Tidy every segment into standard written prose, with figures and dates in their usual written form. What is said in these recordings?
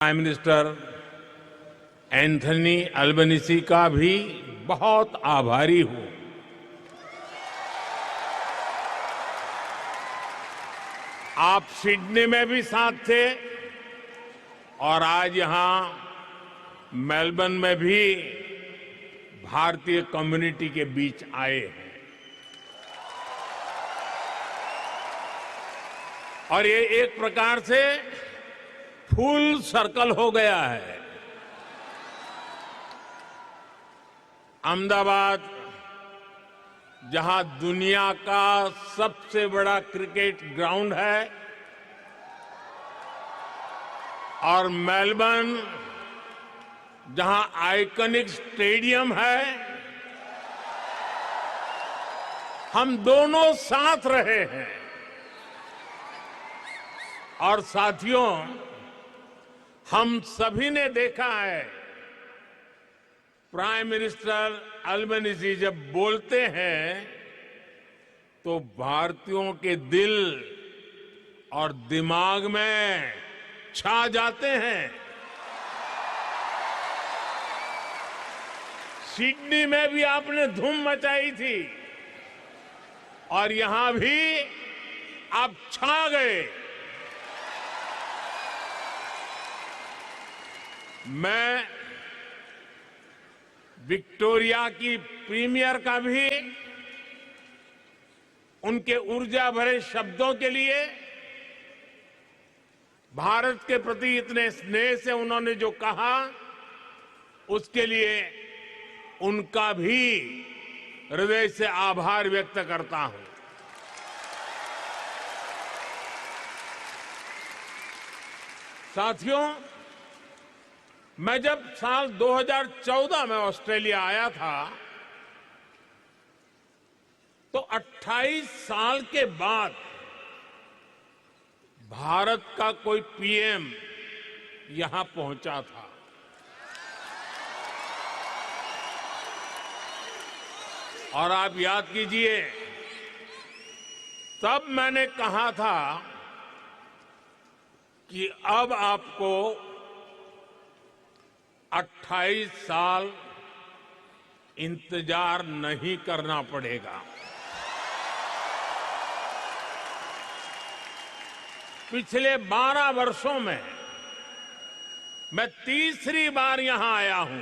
Prime minister Anthony Albanese का भी बहुत आभारी हूं। आप सिडनी में भी साथ थे और आज यहां मेलबर्न में भी भारतीय कम्युनिटी के बीच आए हैं और ये एक प्रकार से फुल सर्कल हो गया है। अहमदाबाद, जहां दुनिया का सबसे बड़ा क्रिकेट ग्राउंड है, और मेलबर्न, जहां आइकॉनिक स्टेडियम है, हम दोनों साथ रहे हैं। और साथियों, हम सभी ने देखा है, प्राइम मिनिस्टर अल्बनीसी जब बोलते हैं तो भारतीयों के दिल और दिमाग में छा जाते हैं। सिडनी में भी आपने धूम मचाई थी और यहां भी आप छा गए। मैं विक्टोरिया की प्रीमियर का भी उनके ऊर्जा भरे शब्दों के लिए, भारत के प्रति इतने स्नेह से उन्होंने जो कहा, उसके लिए उनका भी हृदय से आभार व्यक्त करता हूं। साथियों, मैं जब साल 2014 में ऑस्ट्रेलिया आया था तो 28 साल के बाद भारत का कोई पीएम यहां पहुंचा था। और आप याद कीजिए, तब मैंने कहा था कि अब आपको 28 साल इंतजार नहीं करना पड़ेगा। पिछले 12 वर्षों में मैं तीसरी बार यहां आया हूं।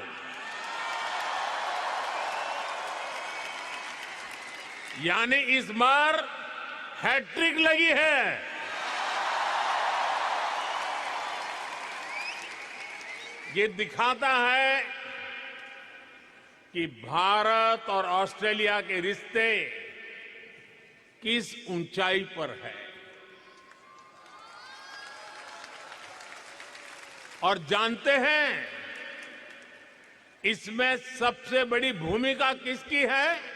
यानी इस बार हैट्रिक लगी है। ये दिखाता है कि भारत और ऑस्ट्रेलिया के रिश्ते किस ऊंचाई पर है। और जानते हैं, इसमें सबसे बड़ी भूमिका किसकी है?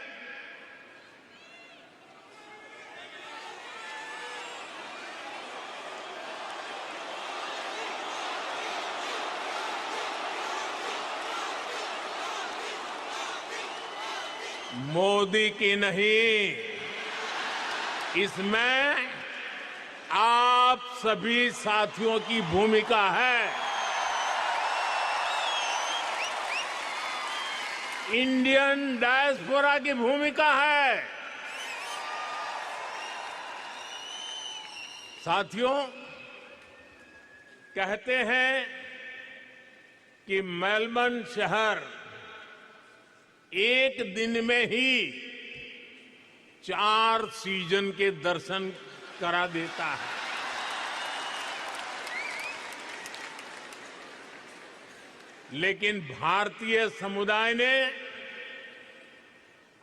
मोदी की नहीं, इसमें आप सभी साथियों की भूमिका है। इंडियन डायस्पोरा की भूमिका है। साथियों, कहते हैं कि मेलबर्न शहर एक दिन में ही 4 सीजन के दर्शन करा देता है। लेकिन भारतीय समुदाय ने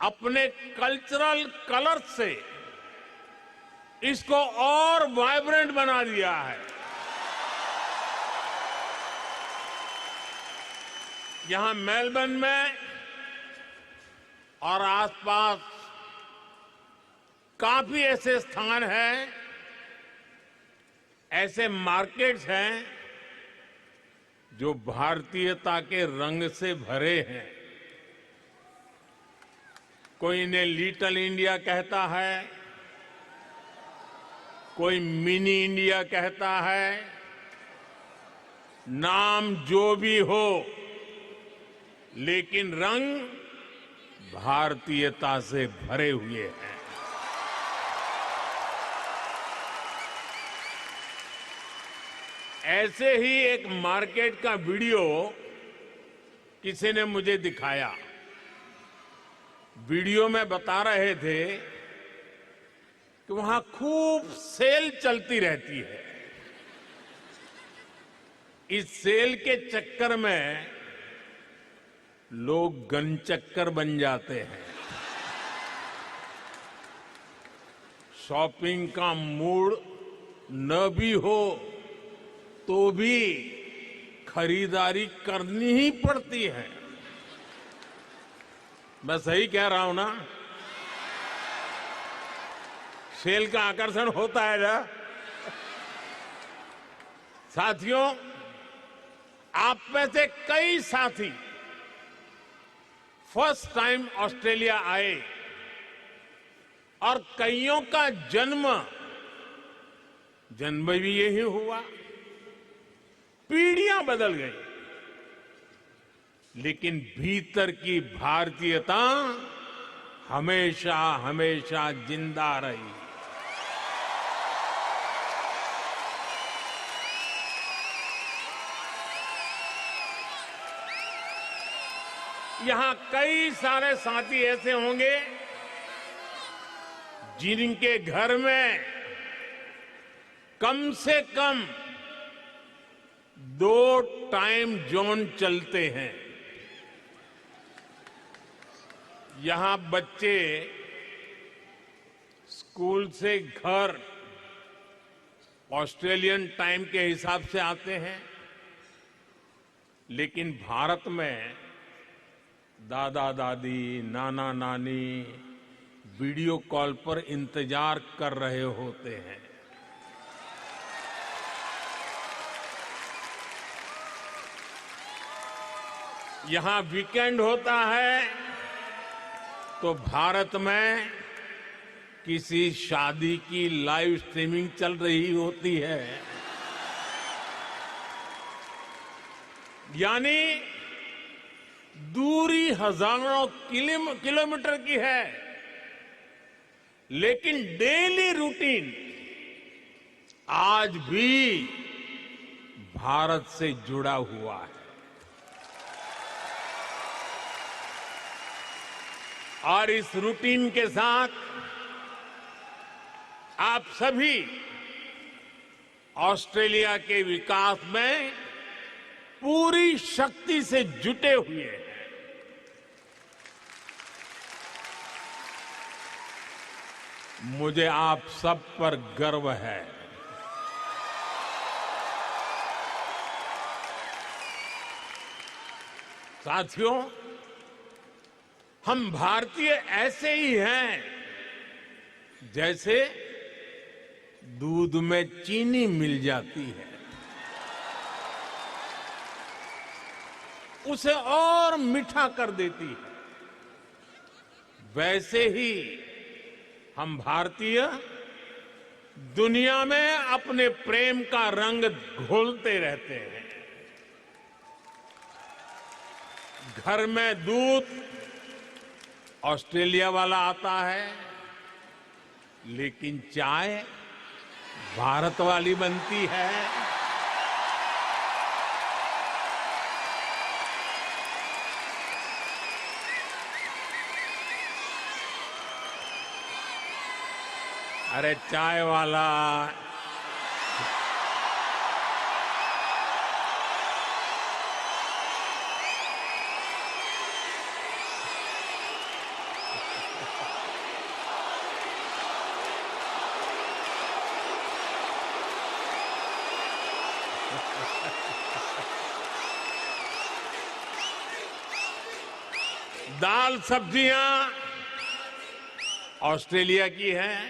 अपने कल्चरल कलर से इसको और वाइब्रेंट बना दिया है। यहां मेलबर्न में और आसपास काफी ऐसे स्थान हैं, ऐसे मार्केट्स हैं जो भारतीयता के रंग से भरे हैं। कोई इन्हें लिटिल इंडिया कहता है, कोई मिनी इंडिया कहता है, नाम जो भी हो, लेकिन रंग भारतीयता से भरे हुए हैं। ऐसे ही एक मार्केट का वीडियो किसी ने मुझे दिखाया। वीडियो में बता रहे थे कि वहां खूब सेल चलती रहती है। इस सेल के चक्कर में लोग गनचक्कर बन जाते हैं। शॉपिंग का मूड न भी हो तो भी खरीदारी करनी ही पड़ती है। मैं सही कह रहा हूं ना? सेल का आकर्षण होता है ना? साथियों, आप में से कई साथी फर्स्ट टाइम ऑस्ट्रेलिया आए और कईयों का जन्म भी यही हुआ। पीढ़ियां बदल गई, लेकिन भीतर की भारतीयता हमेशा हमेशा जिंदा रही। यहां कई सारे साथी ऐसे होंगे जिनके घर में कम से कम 2 टाइम जोन चलते हैं। यहां बच्चे स्कूल से घर ऑस्ट्रेलियन टाइम के हिसाब से आते हैं, लेकिन भारत में दादा दादी, नाना नानी वीडियो कॉल पर इंतजार कर रहे होते हैं। यहां वीकेंड होता है तो भारत में किसी शादी की लाइव स्ट्रीमिंग चल रही होती है। यानी दूरी हजारों किलोमीटर की है, लेकिन डेली रूटीन आज भी भारत से जुड़ा हुआ है। और इस रूटीन के साथ आप सभी ऑस्ट्रेलिया के विकास में पूरी शक्ति से जुटे हुए हैं। मुझे आप सब पर गर्व है। साथियों, हम भारतीय ऐसे ही हैं जैसे दूध में चीनी मिल जाती है, उसे और मीठा कर देती है। वैसे ही हम भारतीय दुनिया में अपने प्रेम का रंग घोलते रहते हैं। घर में दूध ऑस्ट्रेलिया वाला आता है, लेकिन चाय भारत वाली बनती है। अरे चाय वाला दाल सब्जियां ऑस्ट्रेलिया की हैं,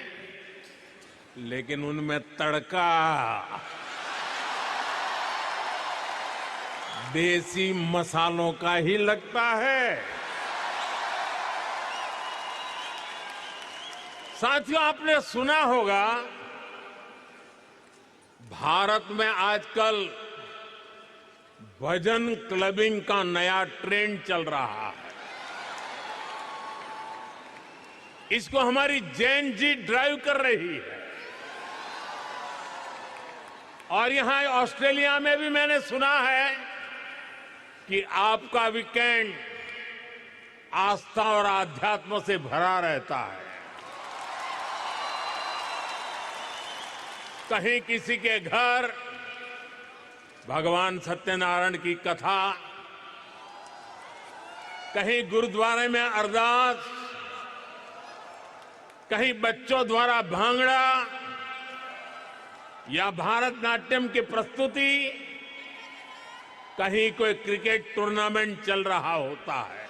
लेकिन उनमें तड़का देसी मसालों का ही लगता है। साथियों, आपने सुना होगा भारत में आजकल वजन क्लबिंग का नया ट्रेंड चल रहा है। इसको हमारी जेन जी ड्राइव कर रही है। और यहां ऑस्ट्रेलिया में भी मैंने सुना है कि आपका वीकेंड आस्था और आध्यात्म से भरा रहता है। कहीं किसी के घर भगवान सत्यनारायण की कथा, कहीं गुरुद्वारे में अरदास, कहीं बच्चों द्वारा भांगड़ा या भारतनाट्यम की प्रस्तुति, कहीं कोई क्रिकेट टूर्नामेंट चल रहा होता है।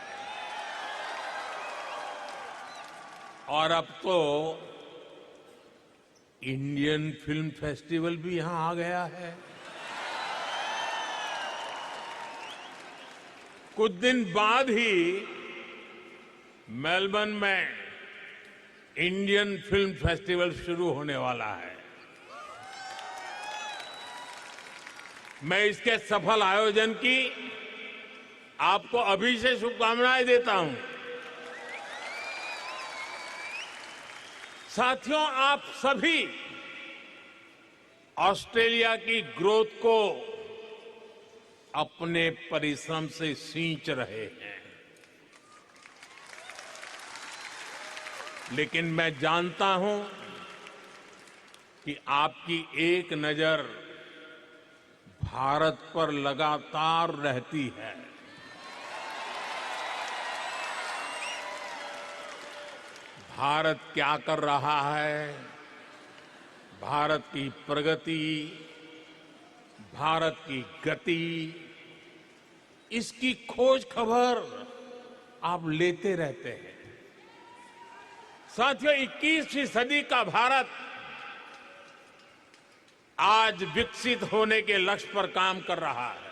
और अब तो इंडियन फिल्म फेस्टिवल भी यहां आ गया है। कुछ दिन बाद ही मेलबर्न में इंडियन फिल्म फेस्टिवल शुरू होने वाला है। मैं इसके सफल आयोजन की आपको अभी से शुभकामनाएं देता हूं। साथियों, आप सभी ऑस्ट्रेलिया की ग्रोथ को अपने परिश्रम से सींच रहे हैं, लेकिन मैं जानता हूं कि आपकी एक नजर भारत पर लगातार रहती है। भारत क्या कर रहा है, भारत की प्रगति, भारत की गति, इसकी खोज खबर आप लेते रहते हैं। साथियों, 21वीं सदी का भारत आज विकसित होने के लक्ष्य पर काम कर रहा है।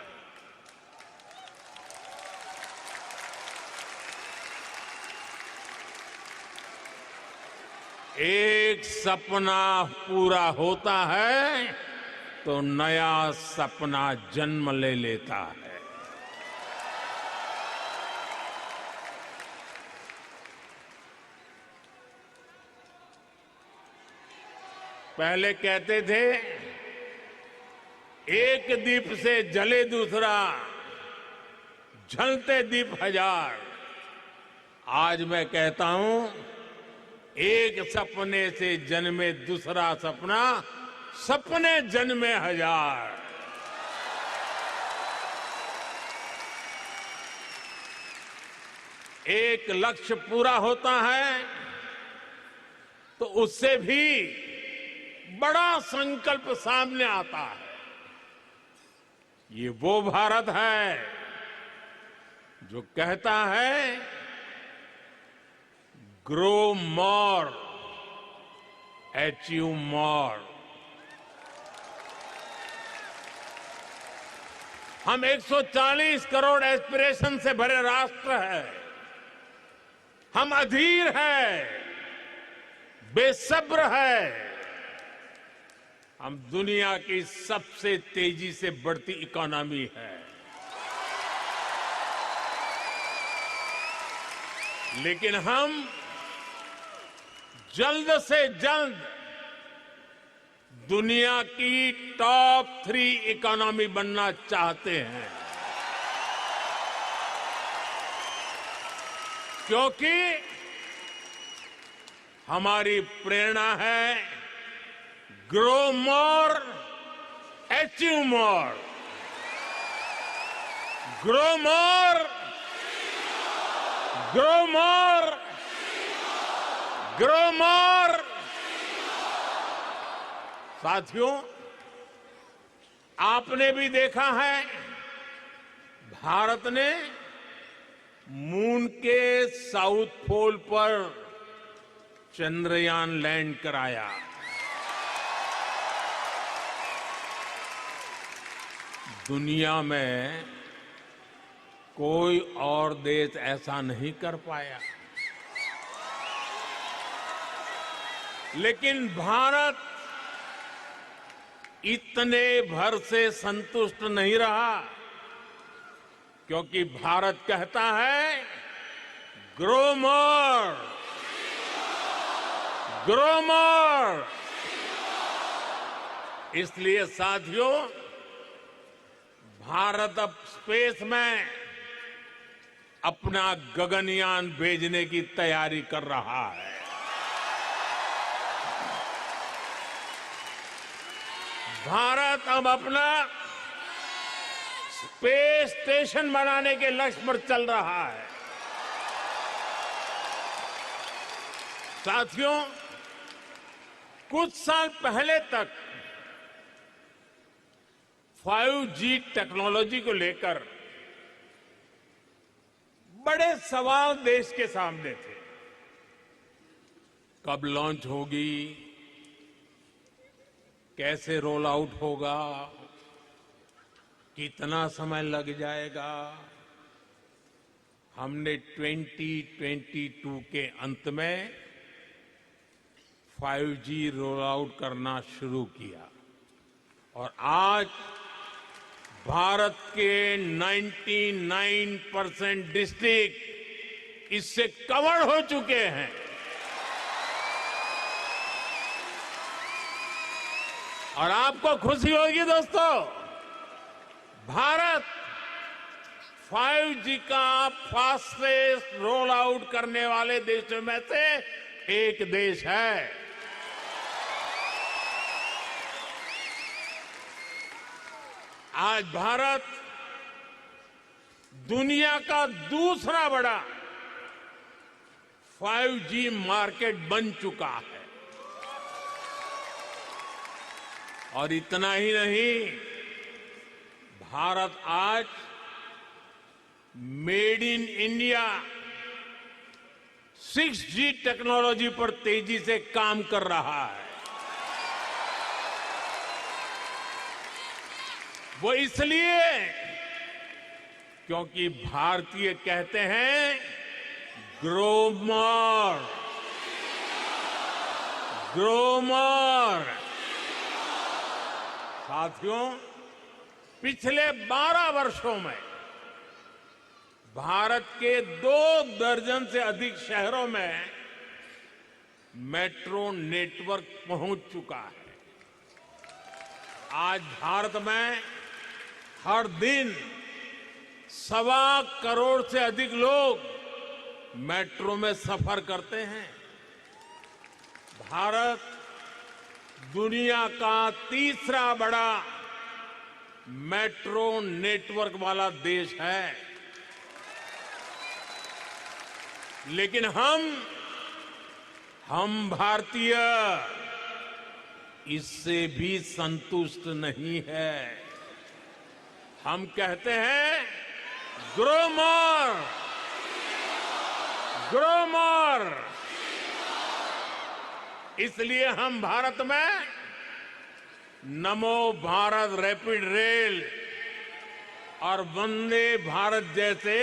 एक सपना पूरा होता है तो नया सपना जन्म ले लेता है। पहले कहते थे एक दीप से जले दूसरा, जलते दीप हजार। आज मैं कहता हूं, एक सपने से जन्मे दूसरा सपना, सपने जन्मे हजार। एक लक्ष्य पूरा होता है तो उससे भी बड़ा संकल्प सामने आता है। ये वो भारत है जो कहता है, ग्रो मोर, अचीव मोर। हम 140 करोड़ एस्पिरेशन से भरे राष्ट्र है। हम अधीर है, बेसब्र है। हम दुनिया की सबसे तेजी से बढ़ती इकोनॉमी है, लेकिन हम जल्द से जल्द दुनिया की टॉप 3 इकोनॉमी बनना चाहते हैं, क्योंकि हमारी प्रेरणा है grow more, achieve more. Grow more, grow more, grow more. साथियों, आपने भी देखा है, भारत ने मून के साउथ पोल पर चंद्रयान लैंड कराया। दुनिया में कोई और देश ऐसा नहीं कर पाया, लेकिन भारत इतने भर से संतुष्ट नहीं रहा। क्योंकि भारत कहता है ग्रो मोर, ग्रो मोर। इसलिए साथियों, भारत अब स्पेस में अपना गगनयान भेजने की तैयारी कर रहा है। भारत अब अपना स्पेस स्टेशन बनाने के लक्ष्य पर चल रहा है। साथियों, कुछ साल पहले तक 5G टेक्नोलॉजी को लेकर बड़े सवाल देश के सामने थे। कब लॉन्च होगी, कैसे रोल आउट होगा, कितना समय लग जाएगा। हमने 2022 के अंत में 5G रोल आउट करना शुरू किया और आज भारत के 99% डिस्ट्रिक्ट इससे कवर हो चुके हैं। और आपको खुशी होगी दोस्तों, भारत 5G का फास्टेस्ट रोल आउट करने वाले देशों में से एक देश है। आज भारत दुनिया का दूसरा बड़ा 5G मार्केट बन चुका है। और इतना ही नहीं, भारत आज made in India 6G technology पर तेजी से काम कर रहा है। वो इसलिए क्योंकि भारतीय कहते हैं ग्रो मोर, ग्रो मोर। साथियों, पिछले 12 वर्षों में भारत के 2 दर्जन से अधिक शहरों में मेट्रो नेटवर्क पहुंच चुका है। आज भारत में हर दिन 1.25 करोड़ से अधिक लोग मेट्रो में सफर करते हैं। भारत दुनिया का तीसरा बड़ा मेट्रो नेटवर्क वाला देश है। लेकिन हम भारतीय इससे भी संतुष्ट नहीं है। हम कहते हैं ग्रो मोर, ग्रो मोर। इसलिए हम भारत में नमो भारत रैपिड रेल और वंदे भारत जैसे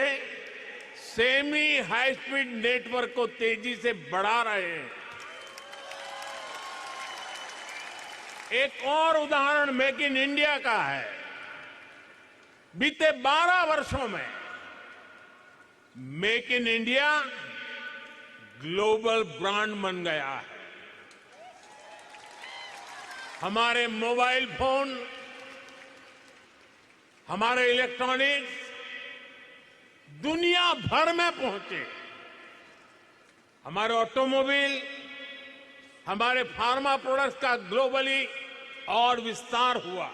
सेमी हाई स्पीड नेटवर्क को तेजी से बढ़ा रहे हैं। एक और उदाहरण मेक इन इंडिया का है। बीते 12 वर्षों में make in India global brand बन गया है। हमारे मोबाइल फोन, हमारे इलेक्ट्रॉनिक्स दुनिया भर में पहुंचे। हमारे ऑटोमोबाइल, हमारे फार्मा प्रोडक्ट्स का ग्लोबली और विस्तार हुआ।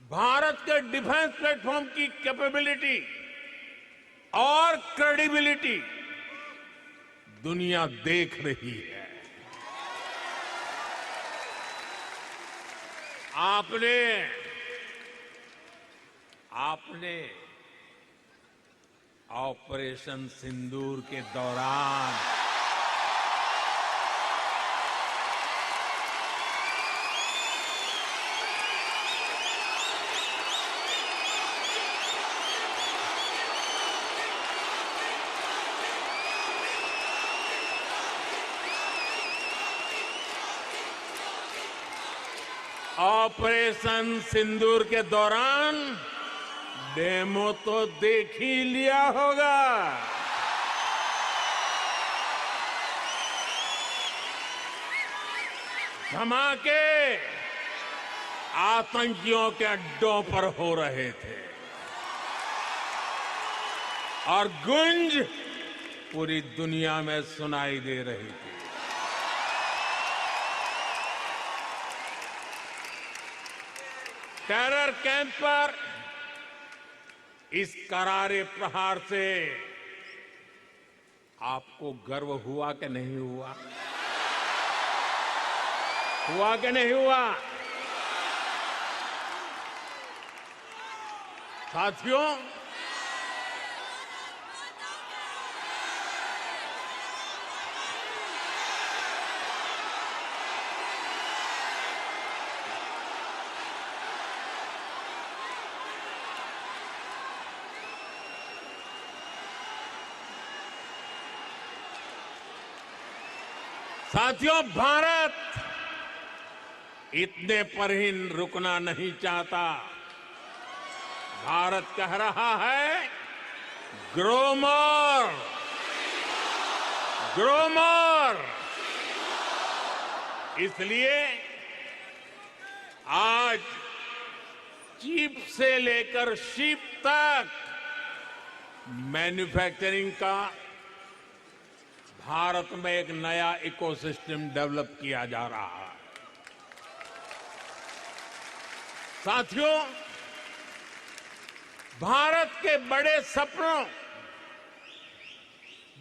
भारत के डिफेंस प्लेटफॉर्म की कैपेबिलिटी और क्रेडिबिलिटी दुनिया देख रही है। आपने ऑपरेशन सिंदूर के दौरान ऑपरेशन सिंदूर के दौरान डेमो तो देख ही लिया होगा। धमाके आतंकियों के अड्डों पर हो रहे थे और गूंज पूरी दुनिया में सुनाई दे रही थी। टेरर कैंप पर इस करारे प्रहार से आपको गर्व हुआ कि नहीं हुआ? हुआ कि नहीं हुआ? साथियों, भारत इतने पर ही रुकना नहीं चाहता। भारत कह रहा है ग्रो मोर, ग्रो मोर। इसलिए आज चिप से लेकर शिप तक मैन्युफैक्चरिंग का भारत में एक नया इकोसिस्टम डेवलप किया जा रहा है। साथियों, भारत के बड़े सपनों,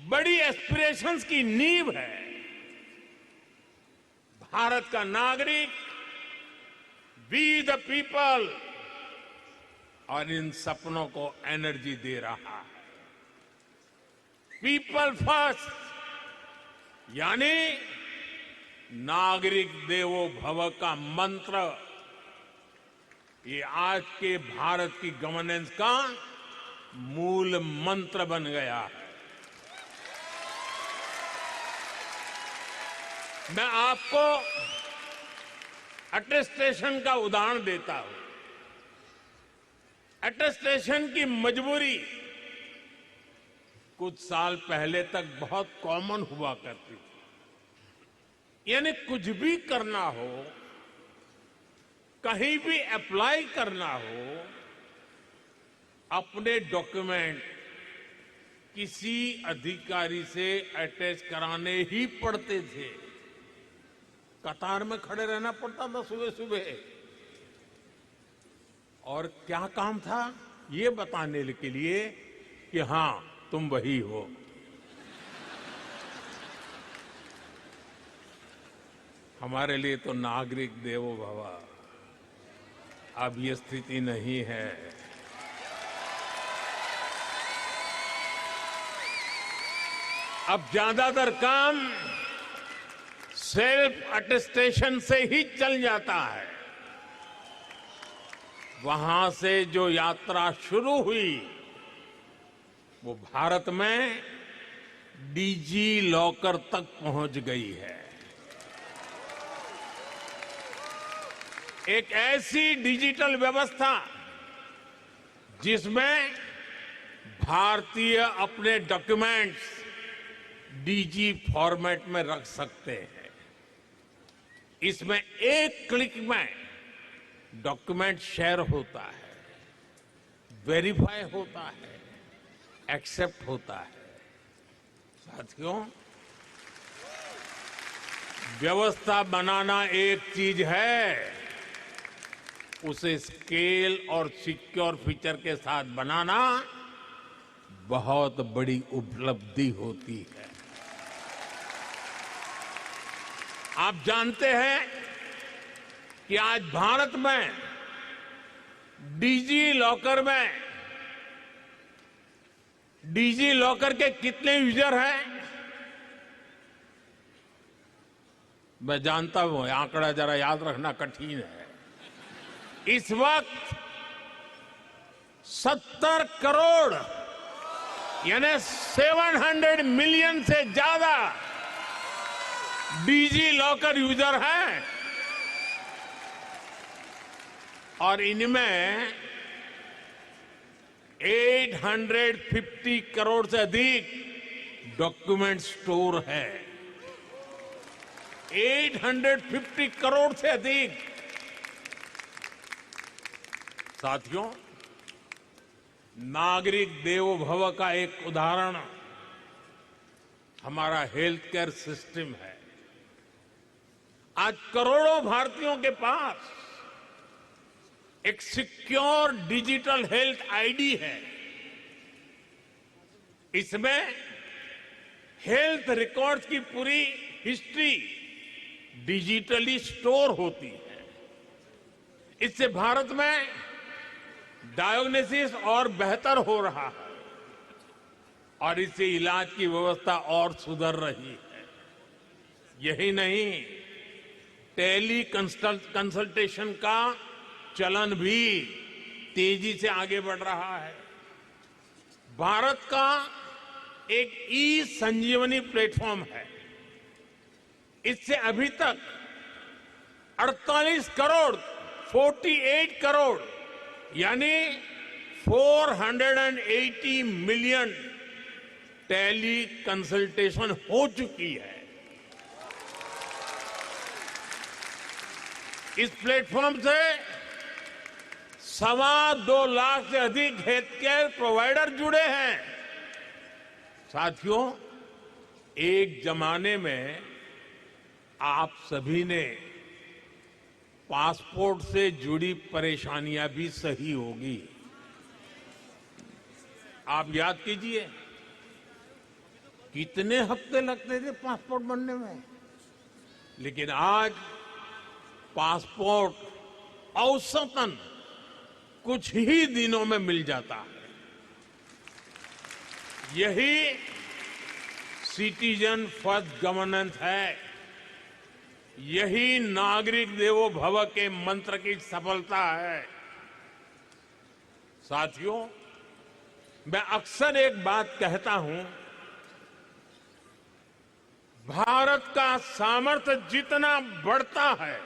बड़ी एस्पिरेशंस की नींव है भारत का नागरिक, वी द पीपल, और इन सपनों को एनर्जी दे रहा है। पीपल फर्स्ट यानी नागरिक देवो भव का मंत्र, ये आज के भारत की गवर्नेंस का मूल मंत्र बन गया है। मैं आपको अटेस्टेशन का उदाहरण देता हूं। अटेस्टेशन की मजबूरी कुछ साल पहले तक बहुत कॉमन हुआ करती थी। यानी कुछ भी करना हो, कहीं भी अप्लाई करना हो, अपने डॉक्यूमेंट किसी अधिकारी से अटैच कराने ही पड़ते थे। कतार में खड़े रहना पड़ता था सुबह सुबह, और क्या काम था? ये बताने के लिए कि हां तुम वही हो। हमारे लिए तो नागरिक देवो भव अब ये स्थिति नहीं है। अब ज्यादातर काम सेल्फ अटेस्टेशन से ही चल जाता है। वहां से जो यात्रा शुरू हुई वो भारत में डीजी लॉकर तक पहुंच गई है। एक ऐसी डिजिटल व्यवस्था जिसमें भारतीय अपने डॉक्यूमेंट्स डीजी फॉर्मेट में रख सकते हैं। इसमें एक क्लिक में डॉक्यूमेंट शेयर होता है, वेरीफाई होता है, एक्सेप्ट होता है। साथियों, व्यवस्था बनाना एक चीज है, उसे स्केल और सिक्योर फीचर के साथ बनाना बहुत बड़ी उपलब्धि होती है। आप जानते हैं कि आज भारत में डिजी लॉकर के कितने यूजर हैं? मैं जानता हूं आंकड़ा जरा याद रखना कठिन है। इस वक्त 70 करोड़ यानी 700 मिलियन से ज्यादा डिजी लॉकर यूजर हैं, और इनमें 850 करोड़ से अधिक डॉक्यूमेंट स्टोर है। 850 करोड़ से अधिक। साथियों, नागरिक देवो भव का एक उदाहरण हमारा हेल्थ केयर सिस्टम है। आज करोड़ों भारतीयों के पास एक सिक्योर डिजिटल हेल्थ आईडी है। इसमें हेल्थ रिकॉर्ड्स की पूरी हिस्ट्री डिजिटली स्टोर होती है। इससे भारत में डायग्नोसिस और बेहतर हो रहा है और इससे इलाज की व्यवस्था और सुधर रही है। यही नहीं, टेली कंसल्टेशन का चलन भी तेजी से आगे बढ़ रहा है। भारत का एक ई संजीवनी प्लेटफॉर्म है। इससे अभी तक 48 करोड़ 48 करोड़ यानी 480 मिलियन टेली कंसल्टेशन हो चुकी है। इस प्लेटफॉर्म से 2.25 लाख से अधिक हेल्थ केयर प्रोवाइडर जुड़े हैं। साथियों, एक जमाने में आप सभी ने पासपोर्ट से जुड़ी परेशानियां भी सही होगी। आप याद कीजिए, कितने हफ्ते लगते थे पासपोर्ट बनने में, लेकिन आज पासपोर्ट औसतन कुछ ही दिनों में मिल जाता है। यही सिटीजन फर्स्ट गवर्नेंस है। यही नागरिक देवो भव के मंत्र की सफलता है। साथियों, मैं अक्सर एक बात कहता हूं, भारत का सामर्थ्य जितना बढ़ता है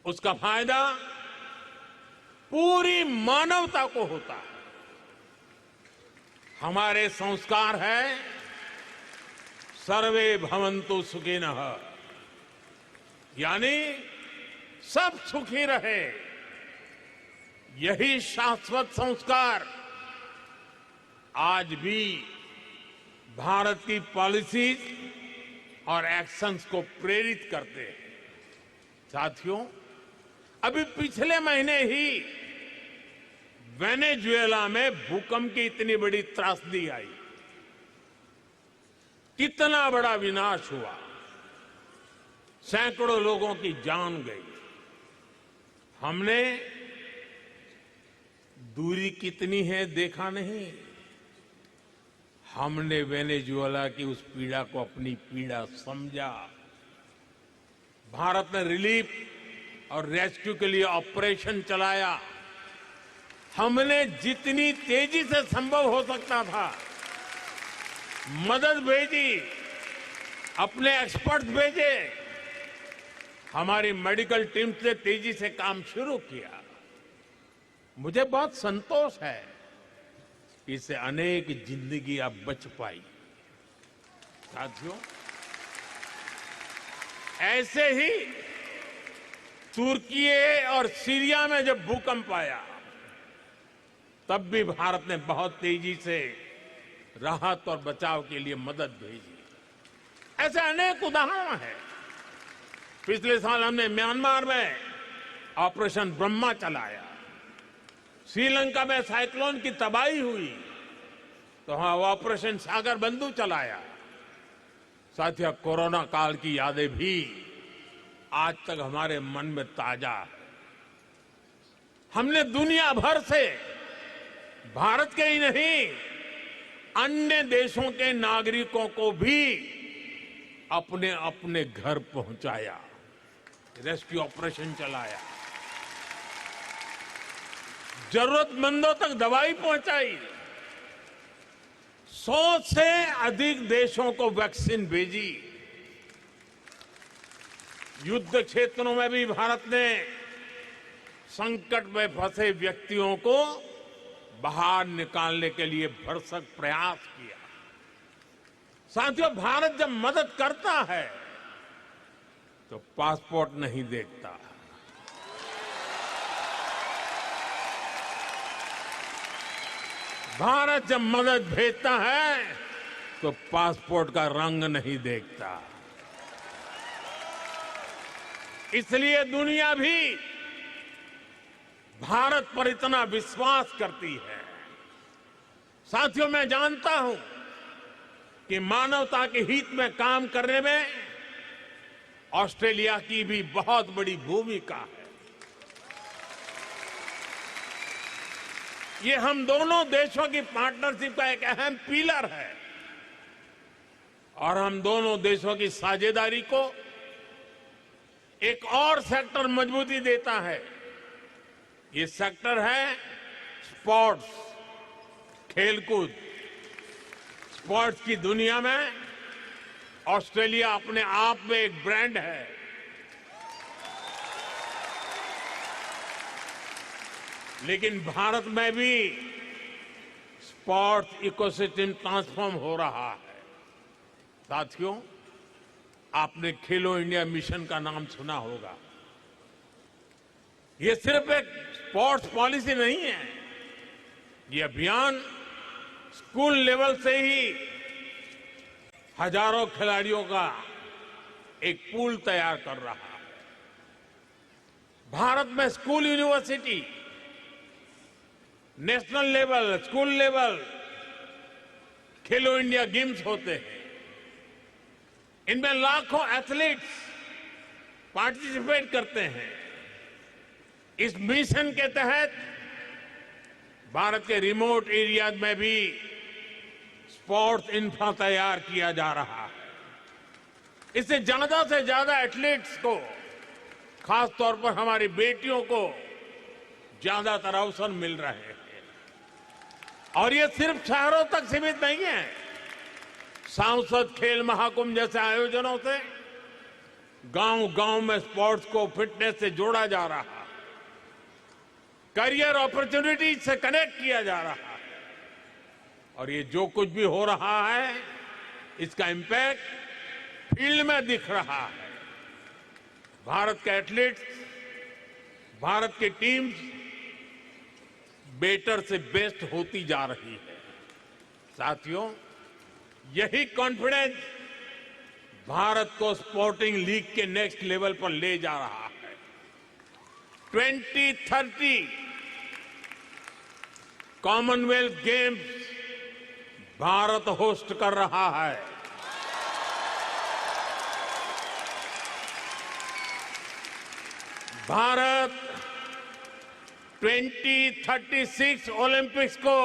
उसका फायदा पूरी मानवता को होता है। हमारे संस्कार है सर्वे भवन्तु सुखिनः, यानी सब सुखी रहे। यही शाश्वत संस्कार आज भी भारत की पॉलिसीज और एक्शंस को प्रेरित करते हैं। साथियों, अभी पिछले महीने ही वेनेजुएला में भूकंप की इतनी बड़ी त्रासदी आई, कितना बड़ा विनाश हुआ, सैकड़ों लोगों की जान गई। हमने दूरी कितनी है देखा नहीं, हमने वेनेजुएला की उस पीड़ा को अपनी पीड़ा समझा। भारत ने रिलीफ और रेस्क्यू के लिए ऑपरेशन चलाया। हमने जितनी तेजी से संभव हो सकता था मदद भेजी, अपने एक्सपर्ट भेजे, हमारी मेडिकल टीम से तेजी से काम शुरू किया। मुझे बहुत संतोष है, इससे अनेक जिंदगियां बच पाई। साथियों, ऐसे ही तुर्की और सीरिया में जब भूकंप आया तब भी भारत ने बहुत तेजी से राहत और बचाव के लिए मदद भेजी। ऐसे अनेक उदाहरण हैं। पिछले साल हमने म्यांमार में ऑपरेशन ब्रह्मा चलाया। श्रीलंका में साइक्लोन की तबाही हुई तो वहां ऑपरेशन सागर बंधु चलाया। साथियों, कोरोना काल की यादें भी आज तक हमारे मन में ताजा है। हमने दुनिया भर से, भारत के ही नहीं, अन्य देशों के नागरिकों को भी अपने अपने घर पहुंचाया, रेस्क्यू ऑपरेशन चलाया, जरूरतमंदों तक दवाई पहुंचाई। 100 से अधिक देशों को वैक्सीन भेजी। युद्ध क्षेत्रों में भी भारत ने संकट में फंसे व्यक्तियों को बाहर निकालने के लिए भरसक प्रयास किया। साथियों, भारत जब मदद करता है तो पासपोर्ट नहीं देखता। भारत जब मदद भेजता है तो पासपोर्ट का रंग नहीं देखता। इसलिए दुनिया भी भारत पर इतना विश्वास करती है। साथियों, मैं जानता हूं कि मानवता के हित में काम करने में ऑस्ट्रेलिया की भी बहुत बड़ी भूमिका है। ये हम दोनों देशों की पार्टनरशिप का एक अहम पिलर है और हम दोनों देशों की साझेदारी को एक और सेक्टर मजबूती देता है। ये सेक्टर है स्पोर्ट्स, खेलकूद। स्पोर्ट्स की दुनिया में ऑस्ट्रेलिया अपने आप में एक ब्रांड है। लेकिन भारत में भी स्पोर्ट्स इकोसिस्टम ट्रांसफॉर्म हो रहा है। साथियों, आपने खेलो इंडिया मिशन का नाम सुना होगा। ये सिर्फ एक स्पोर्ट्स पॉलिसी नहीं है। ये अभियान स्कूल लेवल से ही हजारों खिलाड़ियों का एक पूल तैयार कर रहा है। भारत में school, university, national level, school level खेलो इंडिया गेम्स होते हैं। इनमें लाखों एथलीट्स पार्टिसिपेट करते हैं। इस मिशन के तहत भारत के रिमोट एरियाज में भी स्पोर्ट्स इंफ्रा तैयार किया जा रहा है। इससे ज्यादा से ज्यादा एथलीट्स को, खासतौर पर हमारी बेटियों को ज्यादातर अवसर मिल रहे हैं। और ये सिर्फ शहरों तक सीमित नहीं है। सांसद खेल महाकुंभ जैसे आयोजनों से गांव-गांव में स्पोर्ट्स को फिटनेस से जोड़ा जा रहा है। करियर अपॉर्चुनिटीज से कनेक्ट किया जा रहा है। और ये जो कुछ भी हो रहा है, इसका इंपैक्ट फील्ड में दिख रहा है। भारत के एथलीट्स, भारत की टीम्स बेटर से बेस्ट होती जा रही है। साथियों, यही कॉन्फिडेंस भारत को स्पोर्टिंग लीग के नेक्स्ट लेवल पर ले जा रहा है। 2030 कॉमनवेल्थ गेम्स भारत होस्ट कर रहा है। भारत 2036 ओलंपिक्स को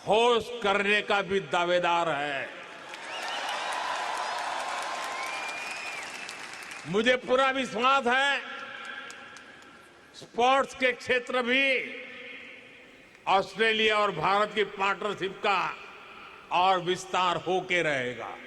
होस्ट करने का भी दावेदार है। मुझे पूरा विश्वास है स्पोर्ट्स के क्षेत्र भी ऑस्ट्रेलिया और भारत की पार्टनरशिप का और विस्तार होके रहेगा।